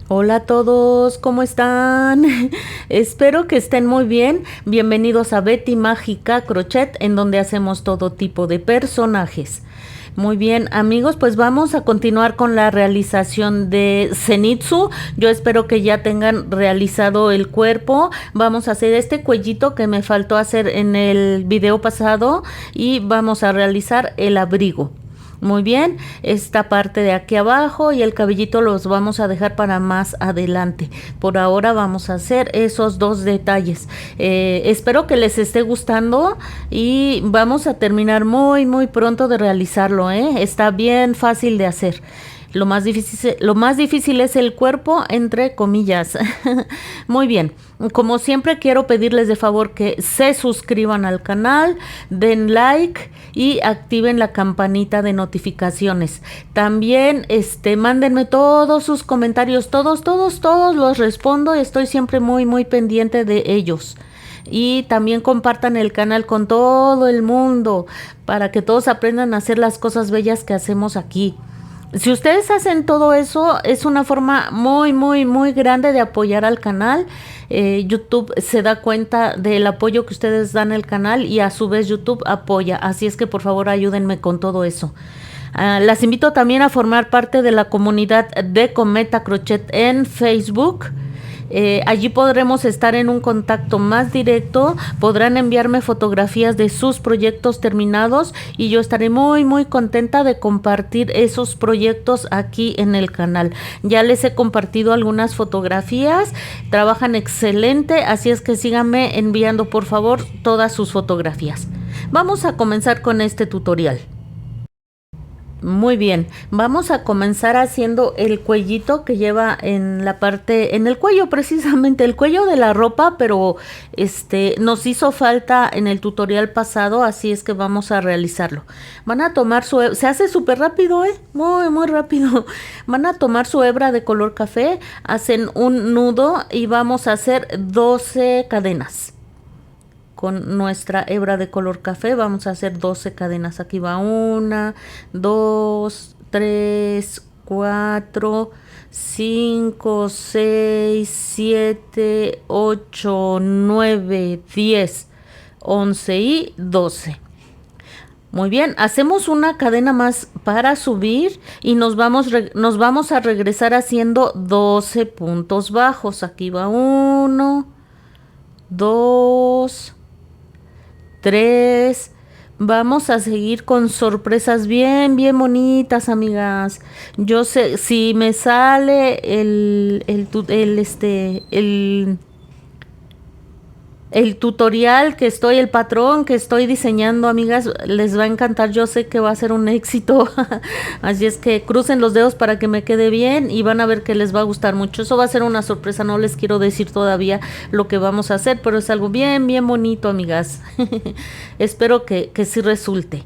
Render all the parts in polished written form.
Hola a todos, ¿cómo están? Espero que estén muy bien. Bienvenidos a Betty Mágica Crochet, en donde hacemos todo tipo de personajes. Muy bien, amigos, pues vamos a continuar con la realización de Zenitsu. Yo espero que ya tengan realizado el cuerpo. Vamos a hacer este cuellito que me faltó hacer en el video pasado y vamos a realizar el abrigo. Muy bien, esta parte de aquí abajo y el cabellito los vamos a dejar para más adelante. Por ahora vamos a hacer esos dos detalles. Espero que les esté gustando y vamos a terminar muy pronto de realizarlo, ¿eh? Está bien fácil de hacer. Lo más difícil es el cuerpo, entre comillas. Muy bien. Como siempre quiero pedirles de favor que se suscriban al canal, den like y activen la campanita de notificaciones. También mándenme todos sus comentarios, todos los respondo. Estoy siempre muy pendiente de ellos. Y también compartan el canal con todo el mundo para que todos aprendan a hacer las cosas bellas que hacemos aquí. Si ustedes hacen todo eso, es una forma muy grande de apoyar al canal. YouTube se da cuenta del apoyo que ustedes dan al canal y a su vez YouTube apoya. Así es que por favor ayúdenme con todo eso. Las invito también a formar parte de la comunidad de Cometa Crochet en Facebook. Allí podremos estar en un contacto más directo, podrán enviarme fotografías de sus proyectos terminados y yo estaré muy contenta de compartir esos proyectos aquí en el canal. Ya les he compartido algunas fotografías, trabajan excelente, así es que síganme enviando por favor todas sus fotografías. Vamos a comenzar con este tutorial. Muy bien, vamos a comenzar haciendo el cuellito que lleva en la parte, en el cuello precisamente, el cuello de la ropa, pero nos hizo falta en el tutorial pasado, así es que vamos a realizarlo. Van a tomar se hace súper rápido, muy rápido. Van a tomar su hebra de color café, hacen un nudo y vamos a hacer 12 cadenas. Con nuestra hebra de color café vamos a hacer 12 cadenas. Aquí va 1, 2, 3, 4, 5, 6, 7, 8, 9, 10, 11 y 12. Muy bien, hacemos una cadena más para subir y nos vamos a regresar haciendo 12 puntos bajos. Aquí va 1, 2, 3. Vamos a seguir con sorpresas bien bonitas, amigas. Yo sé, si me sale el tutorial el patrón que estoy diseñando, amigas, les va a encantar. Yo sé que va a ser un éxito. Así es que crucen los dedos para que me quede bien y van a ver que les va a gustar mucho. Eso va a ser una sorpresa, no les quiero decir todavía lo que vamos a hacer, pero es algo bien bonito, amigas. Espero que sí resulte.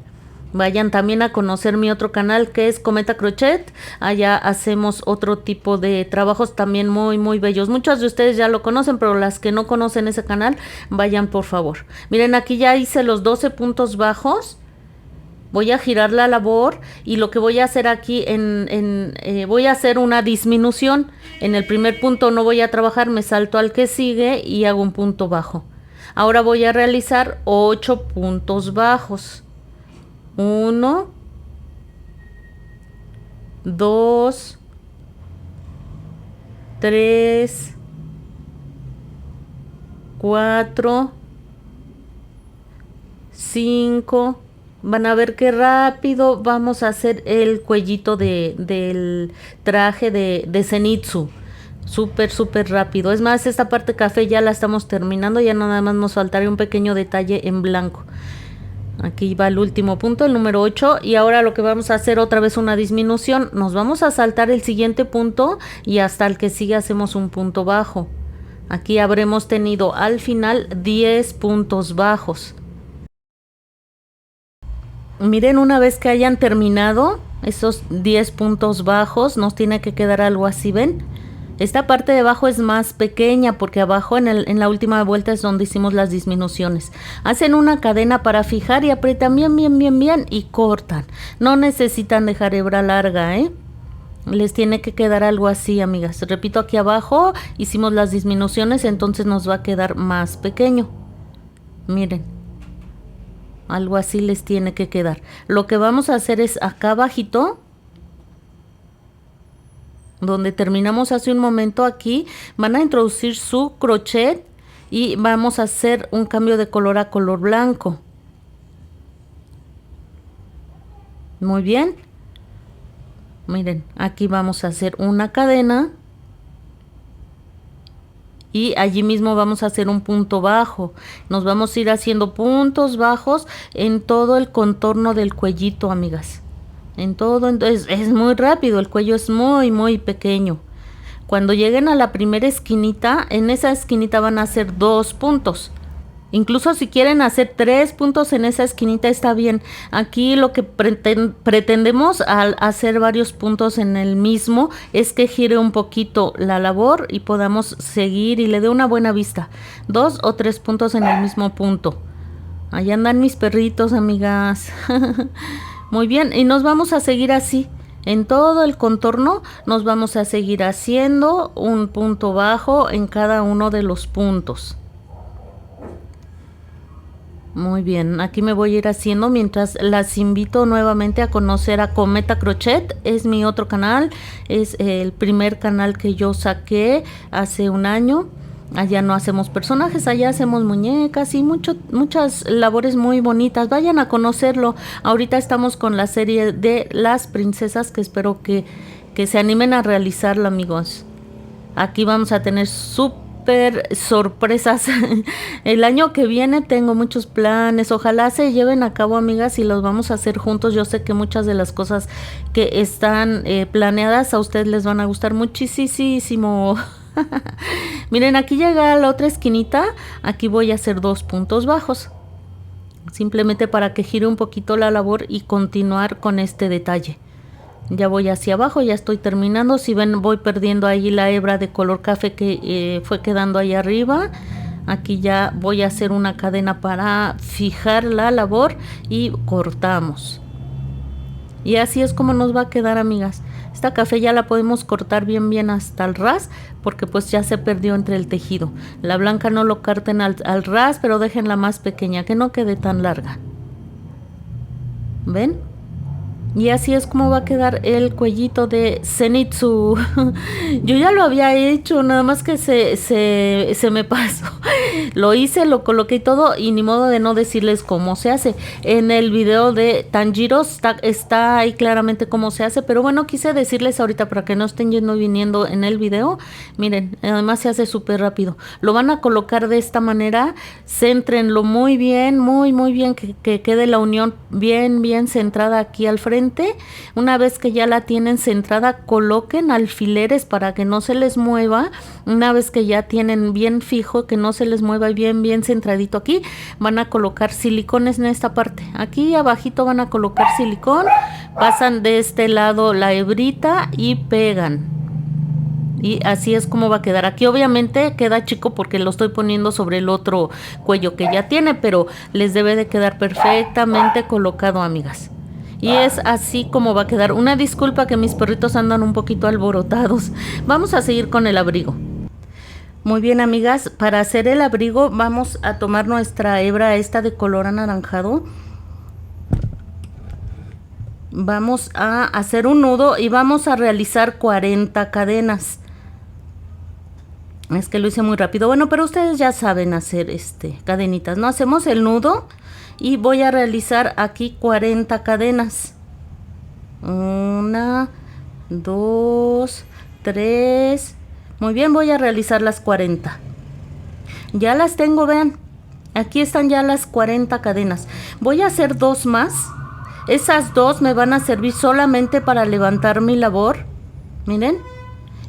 Vayan también a conocer mi otro canal que es Cometa Crochet. Allá hacemos otro tipo de trabajos también muy bellos. Muchos de ustedes ya lo conocen, pero las que no conocen ese canal, vayan por favor. Miren, aquí ya hice los 12 puntos bajos. Voy a girar la labor y lo que voy a hacer aquí voy a hacer una disminución. En el primer punto no voy a trabajar, me salto al que sigue y hago un punto bajo. Ahora voy a realizar 8 puntos bajos. 1, 2, 3, 4, 5. Van a ver qué rápido vamos a hacer el cuellito del traje de Zenitsu. Súper rápido. Es más, esta parte café ya la estamos terminando, ya nada más nos faltaría un pequeño detalle en blanco. Aquí va el último punto, el número 8, y ahora lo que vamos a hacer otra vez una disminución. Nos vamos a saltar el siguiente punto y hasta el que sigue hacemos un punto bajo. Aquí habremos tenido al final 10 puntos bajos. Miren, una vez que hayan terminado esos 10 puntos bajos, nos tiene que quedar algo así, ¿ven? Esta parte de abajo es más pequeña porque abajo en la última vuelta es donde hicimos las disminuciones. Hacen una cadena para fijar y aprietan bien y cortan. No necesitan dejar hebra larga, ¿eh? Les tiene que quedar algo así, amigas. Repito, aquí abajo hicimos las disminuciones, entonces nos va a quedar más pequeño. Miren, algo así les tiene que quedar. Lo que vamos a hacer es acá abajito, donde terminamos hace un momento, aquí van a introducir su crochet y vamos a hacer un cambio de color a color blanco. Muy bien. Miren, aquí vamos a hacer una cadena y allí mismo vamos a hacer un punto bajo. Nos vamos a ir haciendo puntos bajos en todo el contorno del cuellito, amigas. En todo, entonces es muy rápido, el cuello es muy pequeño. Cuando lleguen a la primera esquinita, en esa esquinita van a hacer 2 puntos. Incluso si quieren hacer 3 puntos en esa esquinita está bien. Aquí lo que pretendemos al hacer varios puntos en el mismo es que gire un poquito la labor y podamos seguir y le dé una buena vista. 2 o 3 puntos en el mismo punto. Ahí andan mis perritos, amigas. Muy bien, y nos vamos a seguir así. En todo el contorno nos vamos a seguir haciendo un punto bajo en cada uno de los puntos. Muy bien, aquí me voy a ir haciendo mientras las invito nuevamente a conocer a Cometa Crochet. Es mi otro canal, es el primer canal que yo saqué hace un año. Allá no hacemos personajes, allá hacemos muñecas y muchas labores muy bonitas. Vayan a conocerlo. Ahorita estamos con la serie de las princesas que espero que se animen a realizarlo, amigos. Aquí vamos a tener súper sorpresas. El año que viene tengo muchos planes. Ojalá se lleven a cabo, amigas, y los vamos a hacer juntos. Yo sé que muchas de las cosas que están planeadas a ustedes les van a gustar muchísimo. Miren, aquí llega la otra esquinita. Aquí voy a hacer 2 puntos bajos, simplemente para que gire un poquito la labor y continuar con este detalle. Ya voy hacia abajo, ya estoy terminando. Si ven, voy perdiendo ahí la hebra de color café que fue quedando ahí arriba. Aquí ya voy a hacer una cadena para fijar la labor y cortamos. Y así es como nos va a quedar, amigas. Esta café ya la podemos cortar bien hasta el ras, porque pues ya se perdió entre el tejido. La blanca no lo corten al ras, pero déjenla más pequeña, que no quede tan larga. ¿Ven? Y así es como va a quedar el cuellito de Zenitsu. Yo ya lo había hecho, nada más que se me pasó. Lo hice, lo coloqué y todo, y ni modo de no decirles cómo se hace. En el video de Tanjiro está ahí claramente cómo se hace, pero bueno, quise decirles ahorita para que no estén yendo y viniendo en el video. Miren, además se hace súper rápido. Lo van a colocar de esta manera, céntrenlo muy bien, muy bien, que quede la unión bien centrada aquí al frente. Una vez que ya la tienen centrada, coloquen alfileres para que no se les mueva. Una vez que ya tienen bien fijo, que no se les mueva, bien centradito aquí, van a colocar silicones en esta parte. Aquí abajito van a colocar silicón, pasan de este lado la hebrita y pegan. Y así es como va a quedar. Aquí obviamente queda chico porque lo estoy poniendo sobre el otro cuello que ya tiene, pero les debe de quedar perfectamente colocado, amigas. Y es así como va a quedar. Una disculpa que mis perritos andan un poquito alborotados. Vamos a seguir con el abrigo. Muy bien, amigas, para hacer el abrigo vamos a tomar nuestra hebra esta de color anaranjado. Vamos a hacer un nudo y vamos a realizar 40 cadenas. Es que lo hice muy rápido. Bueno, pero ustedes ya saben hacer cadenitas, ¿no? Hacemos el nudo y voy a realizar aquí 40 cadenas. 1, 2, 3. Muy bien, voy a realizar las 40. Ya las tengo, vean. Aquí están ya las 40 cadenas. Voy a hacer 2 más. Esas 2 me van a servir solamente para levantar mi labor. Miren.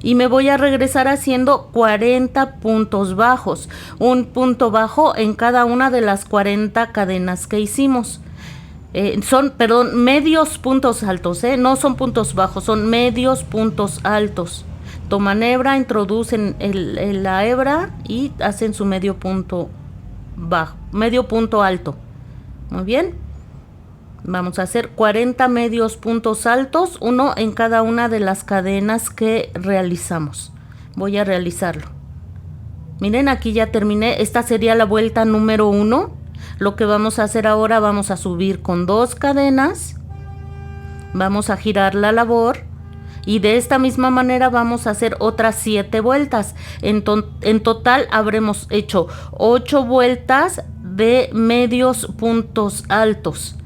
Y me voy a regresar haciendo 40 puntos bajos. Un punto bajo en cada una de las 40 cadenas que hicimos. Son medios puntos altos, no son puntos bajos, son medios puntos altos. Toman hebra, introducen la hebra y hacen su medio punto bajo, medio punto alto. Muy bien. Vamos a hacer 40 medios puntos altos, uno en cada una de las cadenas que realizamos. Voy a realizarlo. Miren, aquí ya terminé. Esta sería la vuelta número 1. Lo que vamos a hacer ahora, vamos a subir con 2 cadenas. Vamos a girar la labor. Y de esta misma manera vamos a hacer otras 7 vueltas. En total habremos hecho 8 vueltas de medios puntos altos.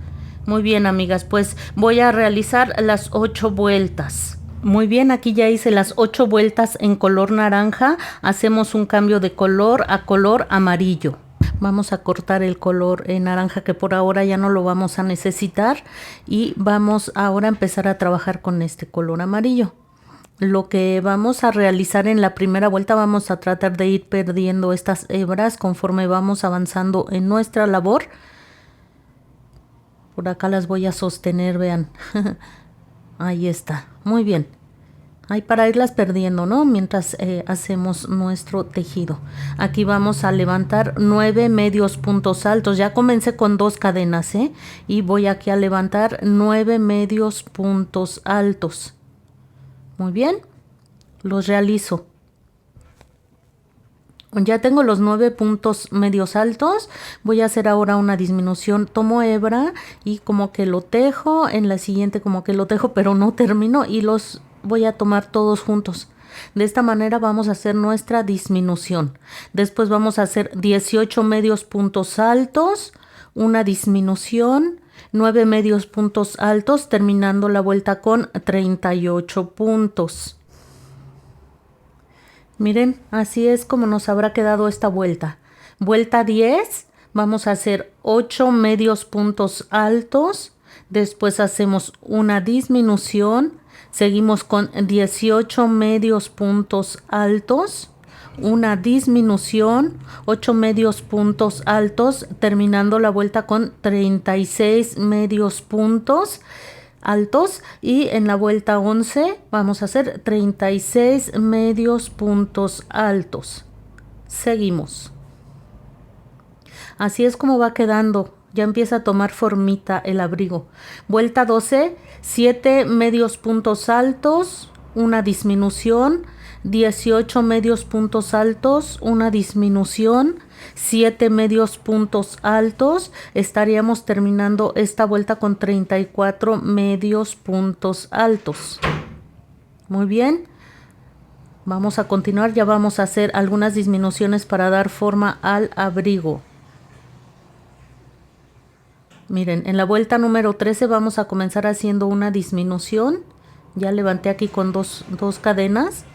Muy bien, amigas, pues voy a realizar las 8 vueltas. Muy bien, aquí ya hice las 8 vueltas en color naranja. Hacemos un cambio de color a color amarillo. Vamos a cortar el color naranja, que por ahora ya no lo vamos a necesitar, y vamos ahora a empezar a trabajar con este color amarillo. Lo que vamos a realizar en la primera vuelta, vamos a tratar de ir perdiendo estas hebras conforme vamos avanzando en nuestra labor. Por acá las voy a sostener, vean. Ahí está, muy bien. Ahí para irlas perdiendo, ¿no? Mientras hacemos nuestro tejido. Aquí vamos a levantar 9 medios puntos altos. Ya comencé con 2 cadenas, ¿eh? Y voy aquí a levantar 9 medios puntos altos. Muy bien. Los realizo. Ya tengo los 9 puntos medios altos. Voy a hacer ahora una disminución. Tomo hebra y como que lo tejo. En la siguiente como que lo tejo, pero no termino, y los voy a tomar todos juntos. De esta manera vamos a hacer nuestra disminución. Después vamos a hacer 18 medios puntos altos, una disminución, 9 medios puntos altos, terminando la vuelta con 38 puntos. Miren, así es como nos habrá quedado esta vuelta. Vuelta 10, vamos a hacer 8 medios puntos altos, después hacemos una disminución, seguimos con 18 medios puntos altos, una disminución, 8 medios puntos altos, terminando la vuelta con 36 medios puntos altos, y en la vuelta 11 vamos a hacer 36 medios puntos altos. Seguimos. Así es como va quedando. Ya empieza a tomar formita el abrigo. Vuelta 12, 7 medios puntos altos, una disminución, 18 medios puntos altos, una disminución, 7 medios puntos altos. Estaríamos terminando esta vuelta con 34 medios puntos altos. Muy bien. Vamos a continuar. Ya vamos a hacer algunas disminuciones para dar forma al abrigo. Miren, en la vuelta número 13 vamos a comenzar haciendo una disminución. Ya levanté aquí con dos cadenas.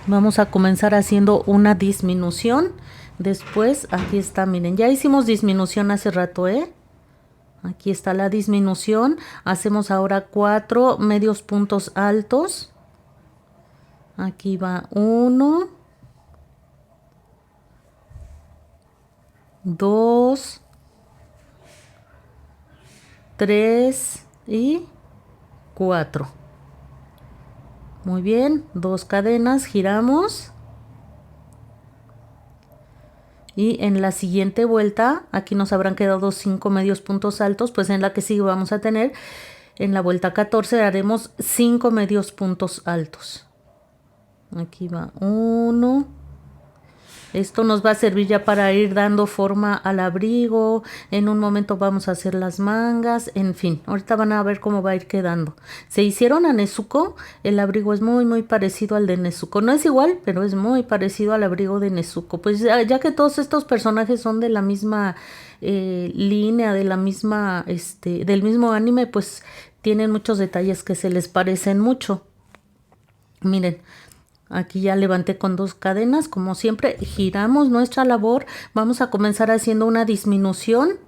Vamos a comenzar haciendo una disminución. Después, aquí está, miren, ya hicimos disminución hace rato, ¿eh? Aquí está la disminución. Hacemos ahora 4 medios puntos altos. Aquí va 1, 2, 3 y 4. Muy bien, 2 cadenas, giramos. Y en la siguiente vuelta, aquí nos habrán quedado 5 medios puntos altos, pues en la que sigue vamos a tener, en la vuelta 14 haremos 5 medios puntos altos. Aquí va 1. Esto nos va a servir ya para ir dando forma al abrigo. En un momento vamos a hacer las mangas. En fin, ahorita van a ver cómo va a ir quedando. Se hicieron a Nezuko. El abrigo es muy parecido al de Nezuko. No es igual, pero es muy parecido al abrigo de Nezuko. Pues ya que todos estos personajes son de la misma línea, de la misma, del mismo anime, pues tienen muchos detalles que se les parecen mucho. Miren. Aquí ya levanté con 2 cadenas, como siempre, giramos nuestra labor. Vamos a comenzar haciendo una disminución.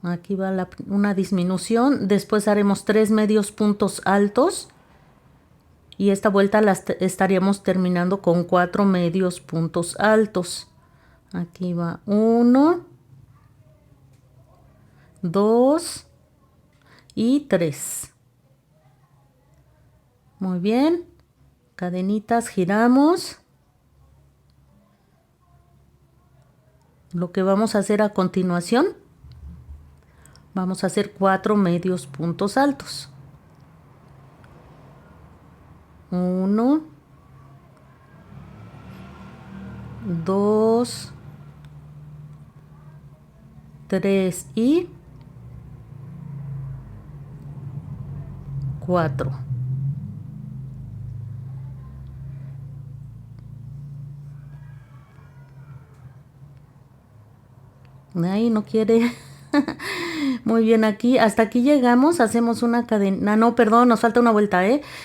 Aquí va una disminución. Después haremos 3 medios puntos altos. Y esta vuelta la estaríamos terminando con 4 medios puntos altos. Aquí va 1, 2 y 3. Muy bien, cadenitas, giramos. Lo que vamos a hacer a continuación, Vamos a hacer 4 medios puntos altos. 1, 2, 3 y 4. Ahí no quiere. Muy bien, aquí, hasta aquí llegamos, hacemos una cadena, no, perdón, nos falta una vuelta,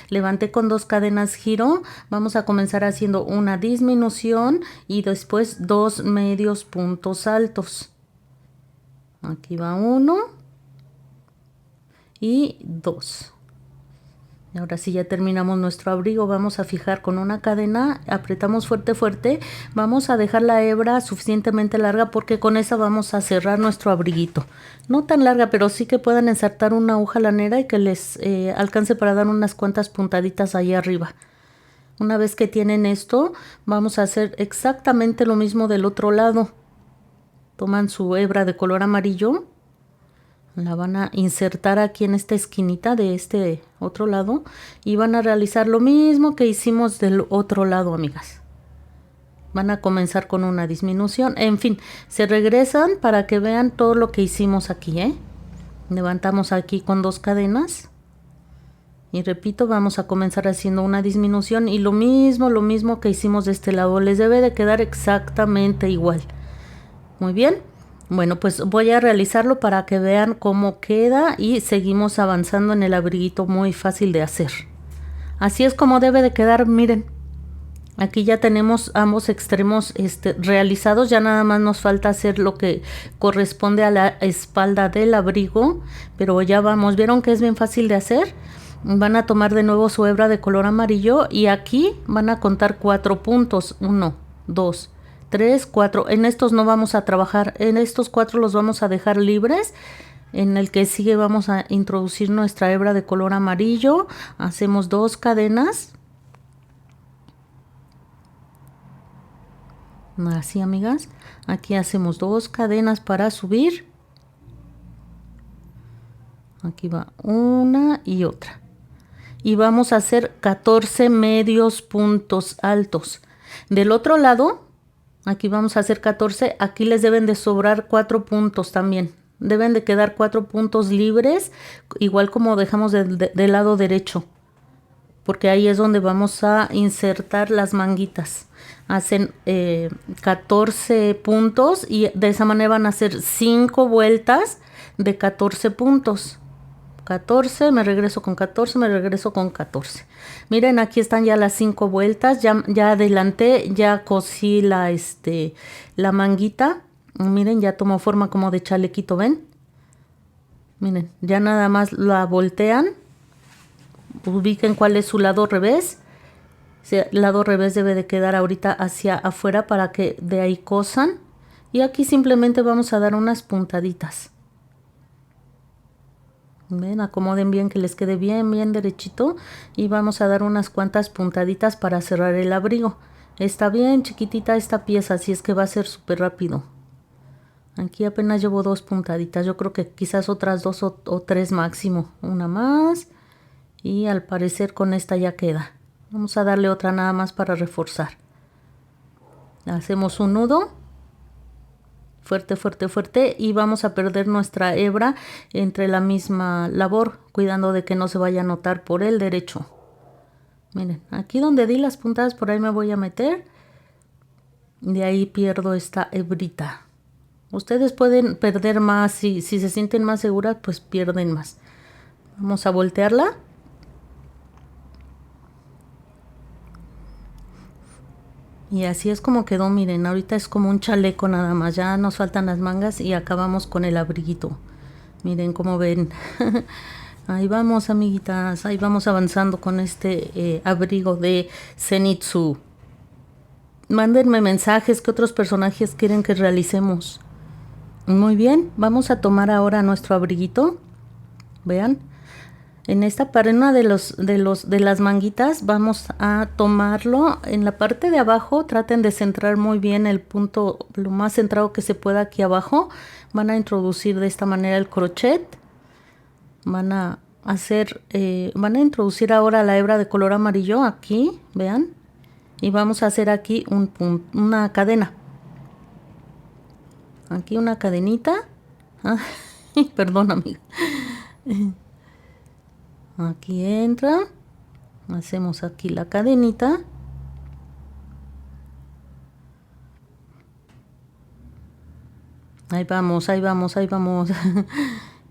levanté con 2 cadenas giro, vamos a comenzar haciendo una disminución y después 2 medios puntos altos. Aquí va 1 y 2. Y ahora sí ya terminamos nuestro abrigo, vamos a fijar con una cadena, apretamos fuerte fuerte, vamos a dejar la hebra suficientemente larga porque con esa vamos a cerrar nuestro abriguito. No tan larga, pero sí que puedan ensartar una aguja lanera y que les alcance para dar unas cuantas puntaditas ahí arriba. Una vez que tienen esto, vamos a hacer exactamente lo mismo del otro lado. Toman su hebra de color amarillo. La van a insertar aquí en esta esquinita de este otro lado y van a realizar lo mismo que hicimos del otro lado, amigas. Van a comenzar con una disminución. En fin, se regresan para que vean todo lo que hicimos aquí, Levantamos aquí con 2 cadenas. Y repito, vamos a comenzar haciendo una disminución y lo mismo que hicimos de este lado. Les debe de quedar exactamente igual. Muy bien. Bueno, pues voy a realizarlo para que vean cómo queda y seguimos avanzando en el abriguito, muy fácil de hacer. Así es como debe de quedar, miren. Aquí ya tenemos ambos extremos realizados, ya nada más nos falta hacer lo que corresponde a la espalda del abrigo, pero ya vamos, ¿vieron que es bien fácil de hacer? Van a tomar de nuevo su hebra de color amarillo y aquí van a contar 4 puntos, 1, 2, 3, 4. En estos no vamos a trabajar, en estos 4 los vamos a dejar libres. En el que sigue vamos a introducir nuestra hebra de color amarillo. Hacemos 2 cadenas. Así, amigas. Aquí hacemos 2 cadenas para subir. Aquí va una y otra. Y vamos a hacer 14 medios puntos altos. Del otro lado, aquí vamos a hacer 14, aquí les deben de sobrar 4 puntos también. Deben de quedar 4 puntos libres, igual como dejamos del lado derecho. Porque ahí es donde vamos a insertar las manguitas. Hacen 14 puntos y de esa manera van a hacer 5 vueltas de 14 puntos. 14, me regreso con 14, me regreso con 14. Miren, aquí están ya las 5 vueltas, ya adelanté, ya cosí la manguita. Miren, ya tomó forma como de chalequito, ¿ven? Miren, ya nada más la voltean. Ubiquen cuál es su lado revés. El lado revés debe de quedar ahorita hacia afuera para que de ahí cosan. Y aquí simplemente vamos a dar unas puntaditas. Ven, acomoden bien que les quede bien derechito y vamos a dar unas cuantas puntaditas para cerrar el abrigo. Está bien chiquitita esta pieza, así es que va a ser súper rápido. Aquí apenas llevo 2 puntaditas, yo creo que quizás otras 2 o 3 máximo. Una más y al parecer con esta ya queda. Vamos a darle otra nada más para reforzar. Hacemos un nudo. Fuerte, fuerte, fuerte y vamos a perder nuestra hebra entre la misma labor, cuidando de que no se vaya a notar por el derecho. Miren, aquí donde di las puntadas, por ahí me voy a meter. De ahí pierdo esta hebrita. Ustedes pueden perder más, si se sienten más seguras, pues pierden más. Vamos a voltearla. Y así es como quedó, miren, ahorita es como un chaleco nada más, ya nos faltan las mangas y acabamos con el abriguito. Miren cómo ven. Ahí vamos, amiguitas, ahí vamos avanzando con este abrigo de Zenitsu. Mándenme mensajes, ¿qué otros personajes quieren que realicemos? Muy bien, vamos a tomar ahora nuestro abriguito. Vean, En esta para una de las manguitas vamos a tomarlo en la parte de abajo. Traten de centrar muy bien el punto lo más centrado que se pueda aquí abajo. Van a introducir de esta manera el crochet. Van a introducir ahora la hebra de color amarillo aquí, vean, y vamos a hacer aquí una cadena. Aquí una cadenita. Perdón, amiga. Aquí entra, hacemos aquí la cadenita, ahí vamos, ahí vamos, ahí vamos.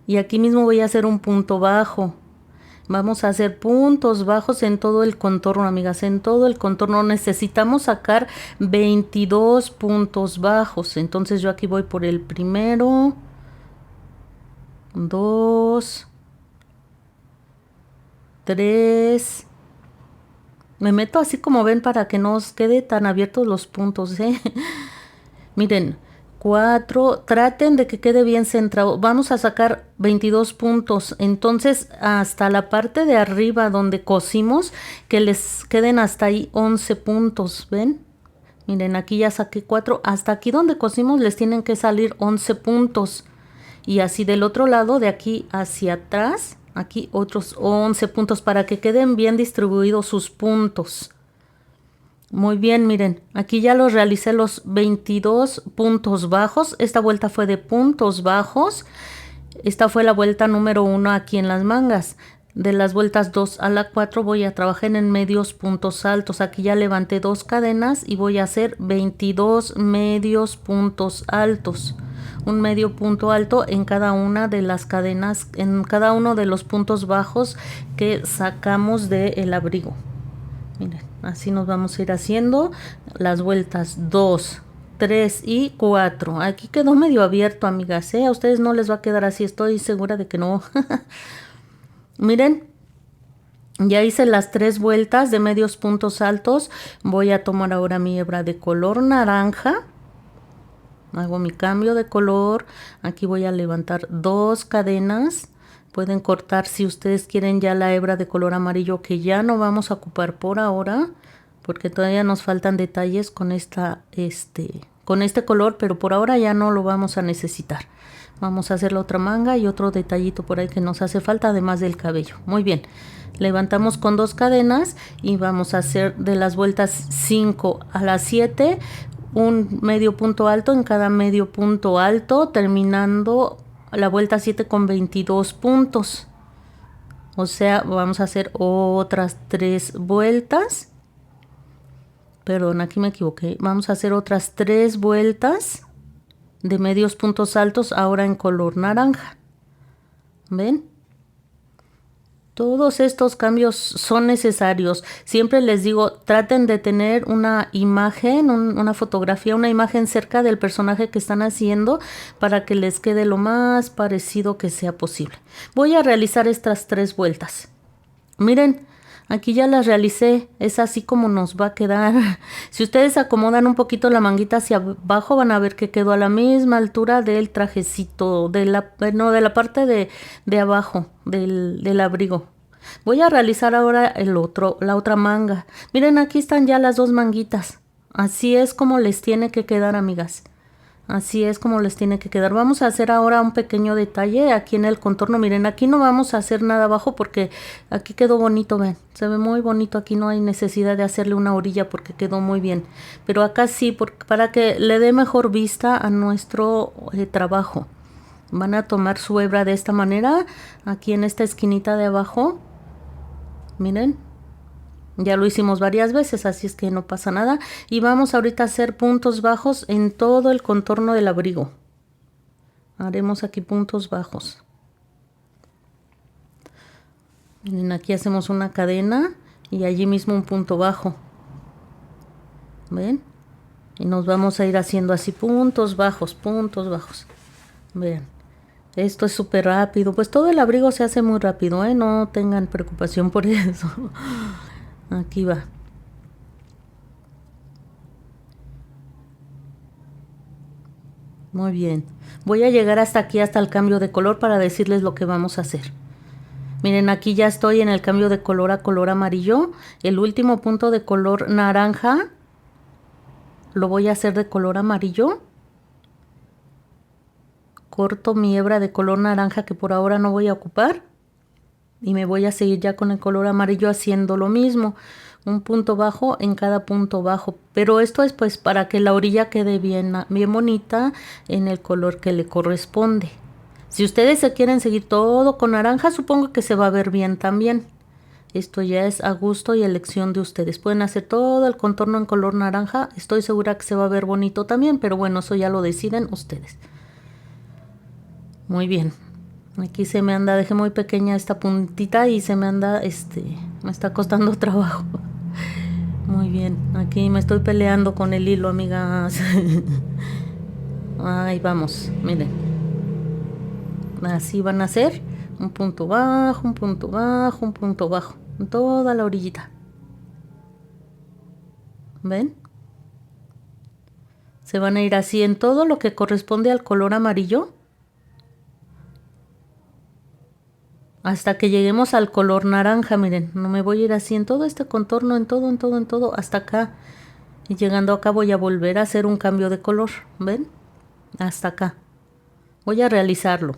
Y aquí mismo voy a hacer un punto bajo. Vamos a hacer puntos bajos en todo el contorno, amigas, en todo el contorno. Necesitamos sacar 22 puntos bajos. Entonces yo aquí voy por el primero, 2, 3. Me meto así como ven para que no os quede tan abiertos los puntos, ¿eh? Miren, 4, traten de que quede bien centrado. Vamos a sacar 22 puntos. Entonces, hasta la parte de arriba donde cosimos, que les queden hasta ahí 11 puntos, ¿ven? Miren, aquí ya saqué 4. Hasta aquí donde cosimos les tienen que salir 11 puntos. Y así del otro lado, de aquí hacia atrás, aquí otros 11 puntos para que queden bien distribuidos sus puntos. Muy bien, miren, aquí ya los realicé los 22 puntos bajos. Esta vuelta fue de puntos bajos. Esta fue la vuelta número 1 aquí en las mangas. De las vueltas 2 a la 4 voy a trabajar en medios puntos altos. Aquí ya levanté 2 cadenas y voy a hacer 22 medios puntos altos. Un medio punto alto en cada una de las cadenas, en cada uno de los puntos bajos que sacamos del abrigo. Miren, así nos vamos a ir haciendo las vueltas 2, 3 y 4. Aquí quedó medio abierto, amigas, ¿eh? A ustedes no les va a quedar así, estoy segura de que no. Miren, ya hice las 3 vueltas de medios puntos altos. Voy a tomar ahora mi hebra de color naranja. Hago mi cambio de color. Aquí voy a levantar 2 cadenas. Pueden cortar si ustedes quieren ya la hebra de color amarillo, que ya no vamos a ocupar por ahora, porque todavía nos faltan detalles con con este color, pero por ahora ya no lo vamos a necesitar. Vamos a hacer la otra manga y otro detallito por ahí que nos hace falta, además del cabello. Muy bien, levantamos con 2 cadenas y vamos a hacer de las vueltas 5 a las 7 un medio punto alto en cada medio punto alto, terminando la vuelta 7 con 22 puntos. O sea, vamos a hacer otras 3 vueltas. Perdón, aquí me equivoqué. Vamos a hacer otras 3 vueltas de medios puntos altos ahora en color naranja. ¿Ven? Todos estos cambios son necesarios. Siempre les digo, traten de tener una imagen, una fotografía, una imagen cerca del personaje que están haciendo para que les quede lo más parecido que sea posible. Voy a realizar estas 3 vueltas. Miren, aquí ya las realicé. Es así como nos va a quedar. Si ustedes acomodan un poquito la manguita hacia abajo, van a ver que quedó a la misma altura del trajecito, de la parte de abajo del abrigo. Voy a realizar ahora la otra manga. Miren, aquí están ya las 2 manguitas. Así es como les tiene que quedar, amigas. Así es como les tiene que quedar. Vamos a hacer ahora un pequeño detalle aquí en el contorno. Miren, aquí no vamos a hacer nada abajo porque aquí quedó bonito, ven. Se ve muy bonito. Aquí no hay necesidad de hacerle una orilla porque quedó muy bien. Pero acá sí, para que le dé mejor vista a nuestro trabajo. Van a tomar su hebra de esta manera, aquí en esta esquinita de abajo. Miren. Ya lo hicimos varias veces, así es que no pasa nada. Y vamos ahorita a hacer puntos bajos en todo el contorno del abrigo. Haremos aquí puntos bajos. Miren, aquí hacemos una cadena y allí mismo un punto bajo. ¿Ven? Y nos vamos a ir haciendo así puntos bajos, puntos bajos. Vean, esto es súper rápido. Pues todo el abrigo se hace muy rápido, ¿eh? No tengan preocupación por eso. Aquí va. Muy bien. Voy a llegar hasta aquí, hasta el cambio de color para decirles lo que vamos a hacer. Miren, aquí ya estoy en el cambio de color a color amarillo. El último punto de color naranja lo voy a hacer de color amarillo. Corto mi hebra de color naranja que por ahora no voy a ocupar. Y me voy a seguir ya con el color amarillo haciendo lo mismo. Un punto bajo en cada punto bajo. Pero esto es pues para que la orilla quede bien, bien bonita en el color que le corresponde. Si ustedes se quieren seguir todo con naranja, supongo que se va a ver bien también. Esto ya es a gusto y elección de ustedes. Pueden hacer todo el contorno en color naranja. Estoy segura que se va a ver bonito también, pero bueno, eso ya lo deciden ustedes. Muy bien. Aquí se me anda, dejé muy pequeña esta puntita y se me anda, me está costando trabajo. Muy bien. Aquí me estoy peleando con el hilo, amigas. Ahí vamos, miren. Así van a hacer un punto bajo, un punto bajo, un punto bajo en toda la orillita. ¿Ven? Se van a ir así en todo lo que corresponde al color amarillo hasta que lleguemos al color naranja. Miren, no me voy a ir así en todo este contorno, en todo hasta acá, y llegando acá voy a volver a hacer un cambio de color. ¿Ven? Hasta acá voy a realizarlo.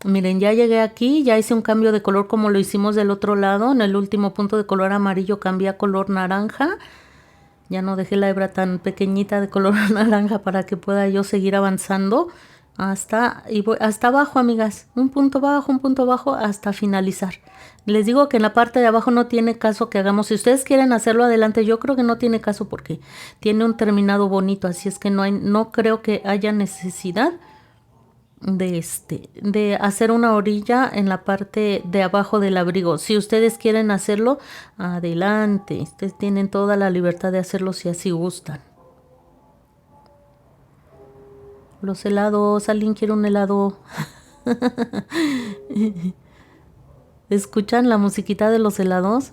Miren, ya llegué aquí, ya hice un cambio de color como lo hicimos del otro lado. En el último punto de color amarillo cambié a color naranja. Ya no dejé la hebra tan pequeñita de color naranja para que pueda yo seguir avanzando hasta abajo, amigas. Un punto bajo hasta finalizar. Les digo que en la parte de abajo no tiene caso que hagamos. Si ustedes quieren hacerlo adelante, yo creo que no tiene caso porque tiene un terminado bonito. Así es que no creo que haya necesidad de hacer una orilla en la parte de abajo del abrigo. Si ustedes quieren hacerlo, adelante. Ustedes tienen toda la libertad de hacerlo si así gustan. Los helados, ¿alguien quiere un helado? ¿Escuchan la musiquita de los helados?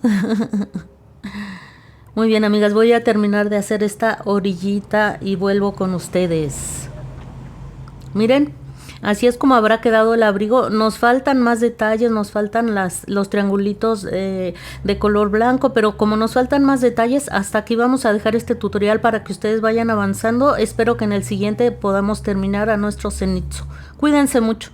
Muy bien, amigas, voy a terminar de hacer esta orillita y vuelvo con ustedes. Miren, así es como habrá quedado el abrigo. Nos faltan más detalles, nos faltan los triangulitos de color blanco, pero como nos faltan más detalles, hasta aquí vamos a dejar este tutorial para que ustedes vayan avanzando. Espero que en el siguiente podamos terminar a nuestro zenitsu. Cuídense mucho.